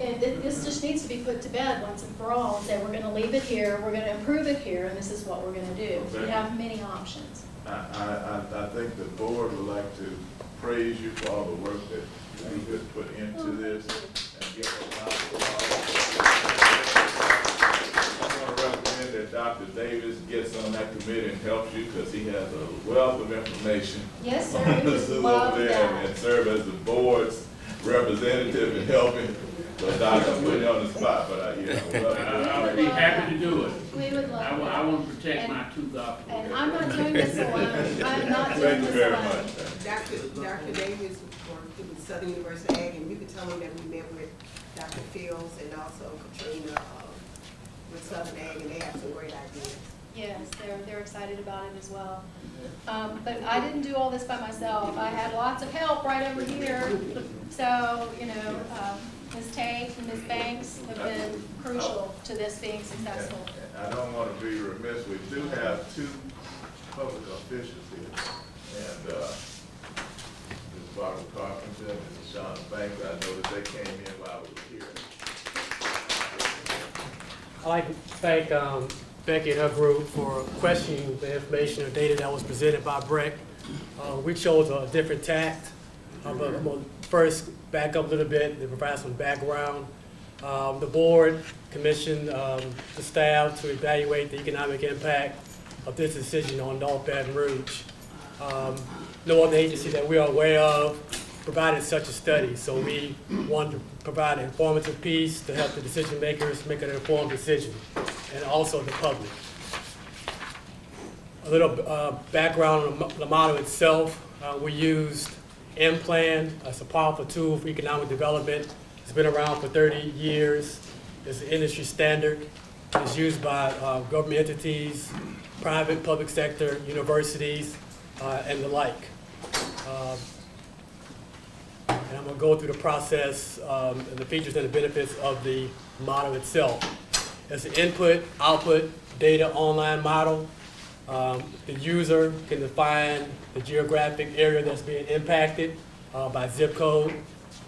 And this just needs to be put to bed once and for all, and say, we're gonna leave it here, we're gonna improve it here, and this is what we're gonna do. We have many options. I think the board would like to praise you for all the work that you have put into this and give a round of applause. I want to recommend that Dr. Dr. Davis gets on that committee and helps you, because he has a wealth of information. Yes, sir, on we the would zoo love over there, that. and serve as the board's representative in helping. So Dr., I'm putting you on the spot, but I would love to. I'll be happy to do it. We would love I that. want to protect my tooth out. And I'm not doing this alone. I'm not Thank doing you this very alone. much. Dr. Davis worked with Southern University Ag, and you could tell me that we met with Dr. Fields and also Katrina with Southern Ag, and they have some great ideas. Yes, they're excited about it as well. But I didn't do all this by myself. I had lots of help right over here. So, Ms. Tate and Ms. Banks have been crucial to this being successful. And I don't want to be remiss, we do have two public officials here. And Ms. Barbara Carpenter and Ms. Shauna Banks, I know that they came in while we were here. I'd like to thank Becky and her group for questioning the information or data that was presented by Breck. We chose a different tact. But I'm going to first back up a little bit and provide some background. The board commissioned the staff to evaluate the economic impact of this decision on North Baton Rouge. No other agency that we are aware of provided such a study, so we wanted to provide an informative piece to help the decision makers make an informed decision, and also the public. A little background on the model itself. We used M-Plan as a powerful tool for economic development. It's been around for 30 years. It's an industry standard. It's used by government entities, private, public sector, universities, and the like. And I'm going to go through the process and the features and the benefits of the model itself. It's an input-output data online model. The user can define the geographic area that's being impacted by zip code.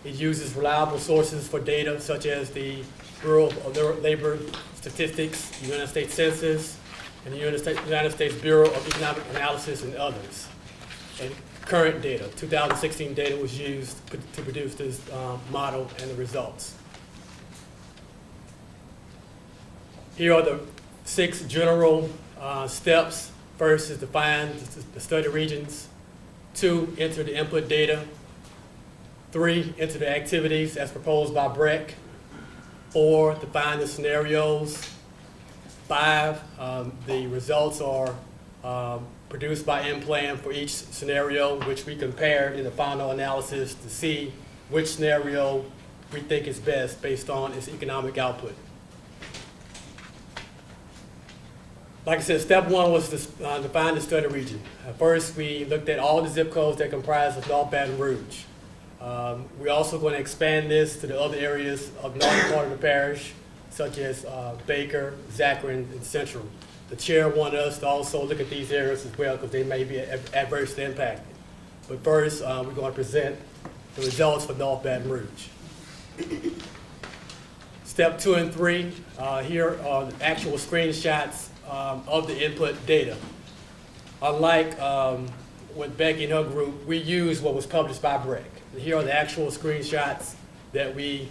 It uses reliable sources for data such as the Bureau of Labor Statistics, the United States Census, and the United States Bureau of Economic Analysis and others. And current data, 2016 data was used to produce this model and the results. Here are the 6 general steps. First is define the study regions. 2, enter the input data. 3, enter the activities as proposed by Breck. 4, define the scenarios. 5, the results are produced by M-Plan for each scenario, which we compared in the final analysis to see which scenario we think is best based on its economic output. Like I said, step 1 was to define the study region. First, we looked at all the zip codes that comprise of North Baton Rouge. We're also going to expand this to the other areas of northern part of the parish, such as Baker, Zachary, and Central. The chair wanted us to also look at these areas as well because they may be adversely impacted. But first, we're going to present the results for North Baton Rouge. Step 2 and 3, here are the actual screenshots of the input data. Unlike with Becky and her group, we use what was published by Breck. Here are the actual screenshots that we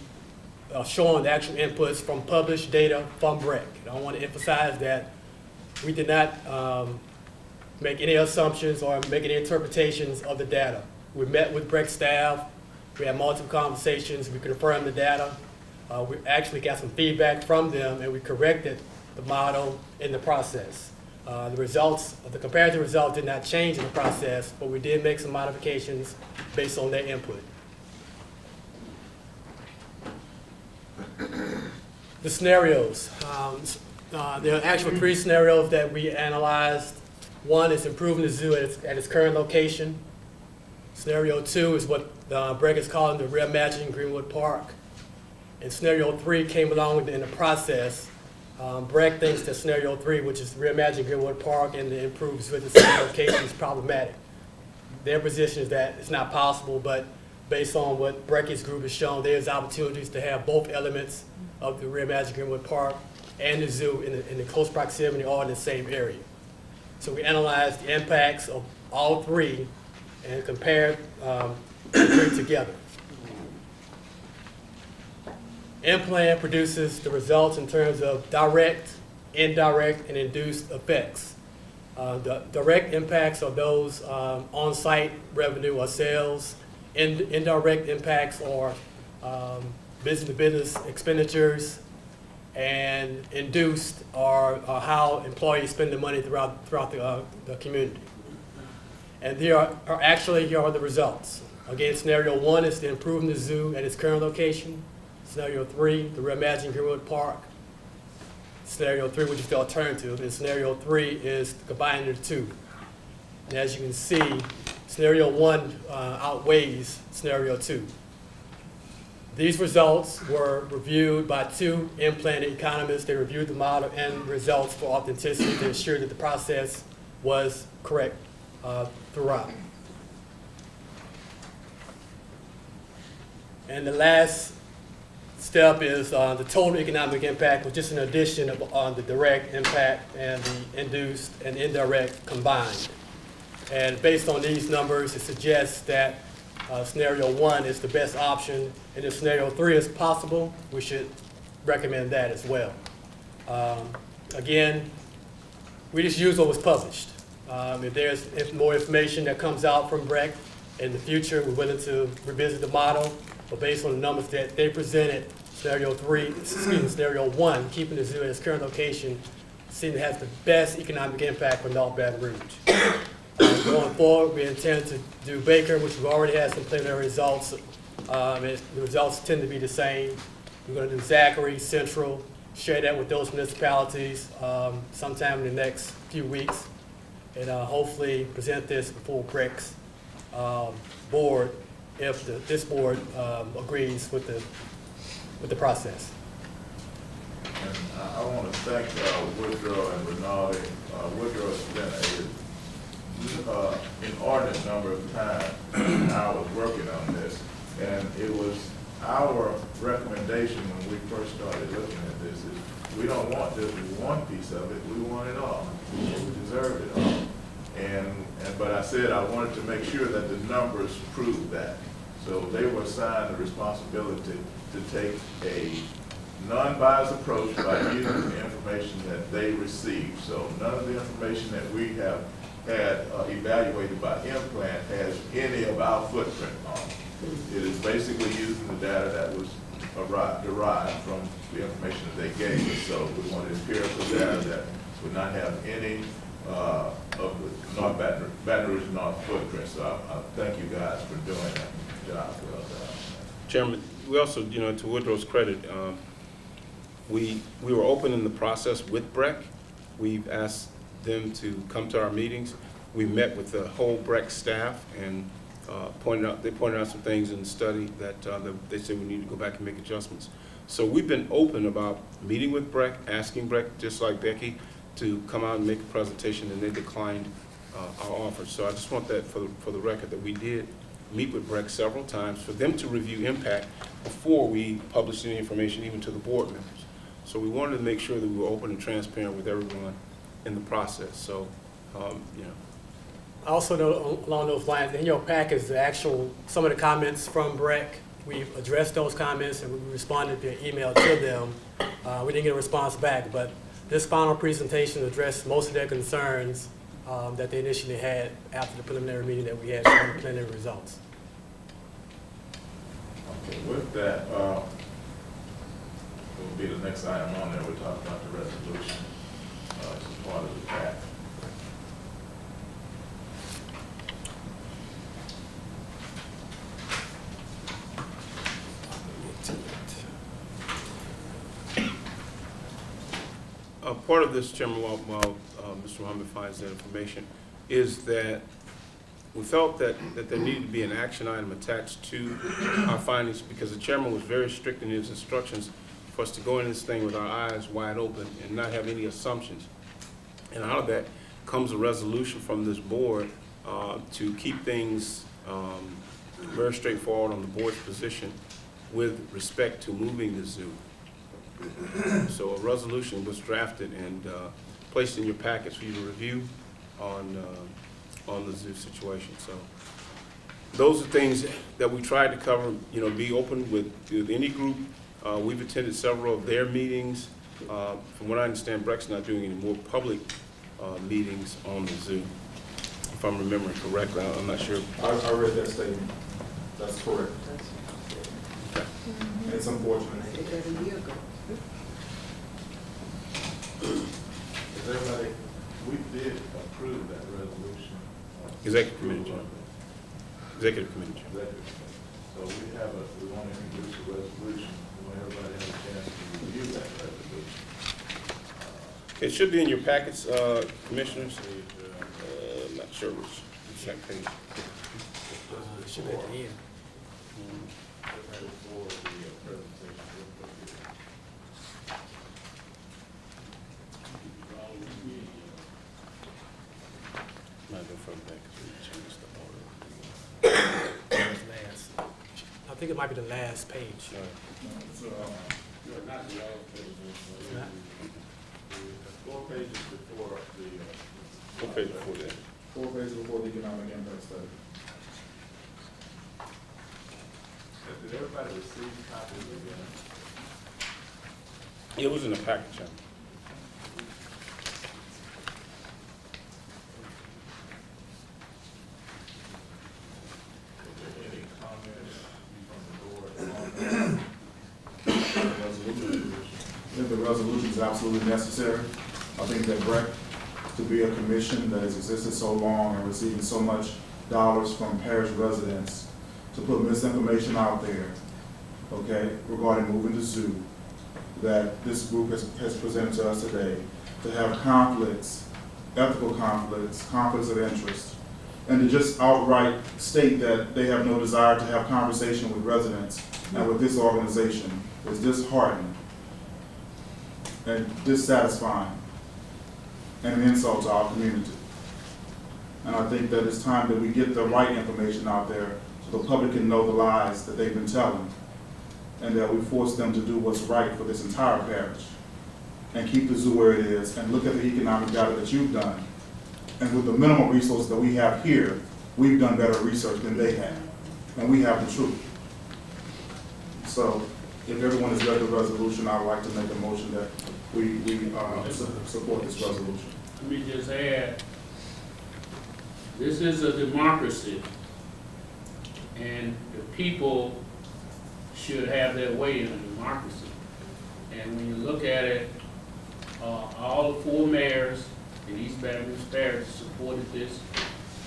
are showing the actual inputs from published data from Breck. And I want to emphasize that we did not make any assumptions or make any interpretations of the data. We met with Breck staff, we had multiple conversations, we confirmed the data. We actually got some feedback from them and we corrected the model in the process. The results, the comparative results did not change in the process, but we did make some modifications based on their input. The scenarios. There are actually 3 scenarios that we analyzed. 1 is improving the zoo at its current location. Scenario 2 is what Breck is calling the reimagining Greenwood Park. And scenario 3 came along in the process. Breck thinks that scenario 3, which is reimagining Greenwood Park and the improved zoo at the same location, is problematic. Their position is that it's not possible, but based on what Breck's group has shown, there's opportunities to have both elements of the reimagining Greenwood Park and the zoo in the close proximity or in the same area. So we analyzed the impacts of all 3 and compared the 3 together. M-Plan produces the results in terms of direct indirect and induced effects. The direct impacts are those on-site revenue or sales. Indirect impacts are business-to-business expenditures, and induced are how employees spend the money throughout the community. And here are the results. Again, scenario 1 is to improve the zoo at its current location. Scenario 3, to reimagine Greenwood Park. Scenario 3, which is the alternative, and scenario 3 is to combine the two. And as you can see, scenario 1 outweighs scenario 2. These results were reviewed by 2 implanted economists. They reviewed the model and results for authenticity to ensure that the process was correct throughout. And the last step is the total economic impact, which is an addition on the direct impact and the induced and indirect combined. And based on these numbers, it suggests that scenario 1 is the best option, and if scenario 3 is possible, we should recommend that as well. Again, we just use what was published. If there's more information that comes out from BREC in the future, we're willing to revisit the model, but based on the numbers that they presented, scenario 1, keeping the zoo at its current location, seems to have the best economic impact for North Baton Rouge. Going forward, we intend to do Baker, which we've already had some preliminary results. The results tend to be the same. We're going to do Zachary, Central, share that with those municipalities sometime in the next few weeks, and hopefully present this before BREC's board if this board agrees with the process. And I want to thank Woodrow and Rinaldi. Woodrow has been an inordinate number of times I was working on this, and it was our recommendation when we first started looking at this is we don't want just one piece of it, we want it all. We deserve it all. But I said I wanted to make sure that the numbers proved that. So they were assigned the responsibility to take a non-biased approach by using the information that they received. So none of the information that we have had evaluated by implant has any of our footprint on it. It is basically using the data that was derived from the information that they gave us. So we wanted empirical data that would not have any of the North Baton Rouge North footprint. So I thank you guys for doing that job well done. Chairman, we also, to Woodrow's credit, we were open in the process with BREC. We've asked them to come to our meetings. We met with the whole BREC staff and they pointed out some things in the study that they said we need to go back and make adjustments. So we've been open about meeting with BREC, asking BREC, just like Becky, to come out and make a presentation, and they declined our offer. So I just want that for the record that we did meet with BREC several times for them to review impact before we published any information even to the board members. So we wanted to make sure that we were open and transparent with everyone in the process. So, Also, along those lines, in your package, some of the comments from BREC, we've addressed those comments and we responded via email to them. We didn't get a response back, but this final presentation addressed most of their concerns that they initially had after the preliminary meeting that we had showing the preliminary results. Okay, with that, will be the next item on there. We'll talk about the resolution as part of the pack. Part of this, Chairman, while Mr. Muhammad finds that information, is that we felt that there needed to be an action item attached to our findings, because the chairman was very strict in his instructions for us to go into this thing with our eyes wide open and not have any assumptions. And out of that comes a resolution from this board to keep things very straightforward on the board's position with respect to moving the zoo. So a resolution was drafted and placed in your packets for you to review on the zoo situation. So those are things that we tried to cover, be open with any group. We've attended several of their meetings. From what I understand, Breck's not doing any more public meetings on the zoo, if I'm remembering correctly. I'm not sure. I read that statement. That's correct. It's unfortunate. It was a year ago. Is everybody, we did approve that resolution. Executive Committee, Chairman. Executive Committee, Chairman. Executive Committee. So we want to introduce a resolution. We want everybody to have a chance to review that resolution. It should be in your packets, Commissioners. I'm not sure which exact page. Should be at the end. Before the presentation. Might go further back because we changed the order. Last. I think it might be the last page. Not the last page. Not- 4 pages before the. What page before that? 4 pages before the economic impact study. Did everybody receive copies again? It was in the packet, Chairman. Any comments from the board on resolution? I think the resolution is absolutely necessary. I think that Breck, to be a commission that has existed so long and receiving so much dollars from parish residents, to put misinformation out there, okay, regarding moving the zoo, that this group has presented to us today, to have conflicts, ethical conflicts, conflicts of interest, and to just outright state that they have no desire to have conversation with residents and with this organization is disheartening and dissatisfying and an insult to our community. And I think that it's time that we get the right information out there so the public can know the lies that they've been telling, and that we force them to do what's right for this entire parish and keep the zoo where it is and look at the economic data that you've done. And with the minimal resources that we have here, we've done better research than they have, and we have the truth. So if everyone has read the resolution, I would like to make a motion that we support this resolution. Let me just add, this is a democracy, and the people should have their way in a democracy. And when you look at it, all the 4 mayors in East Baton Rouge Parish supported this,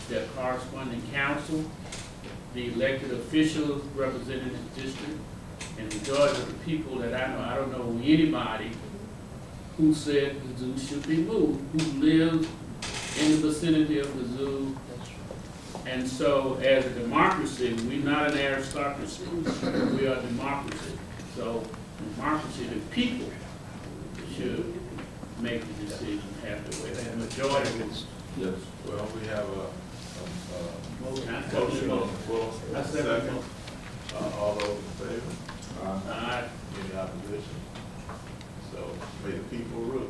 their corresponding council, the elected officials representing the district, and the majority of the people that I don't know anybody who said the zoo should be moved, who lives in the vicinity of the zoo. And so, as a democracy, we're not an aristocracy, we are a democracy. So, democracy, the people should make the decision, have to weigh that. Majority is. Yes. Well, we have a Motion. motion on the floor. I second. All those in favor? Aye. Any opposition? So may the people rule.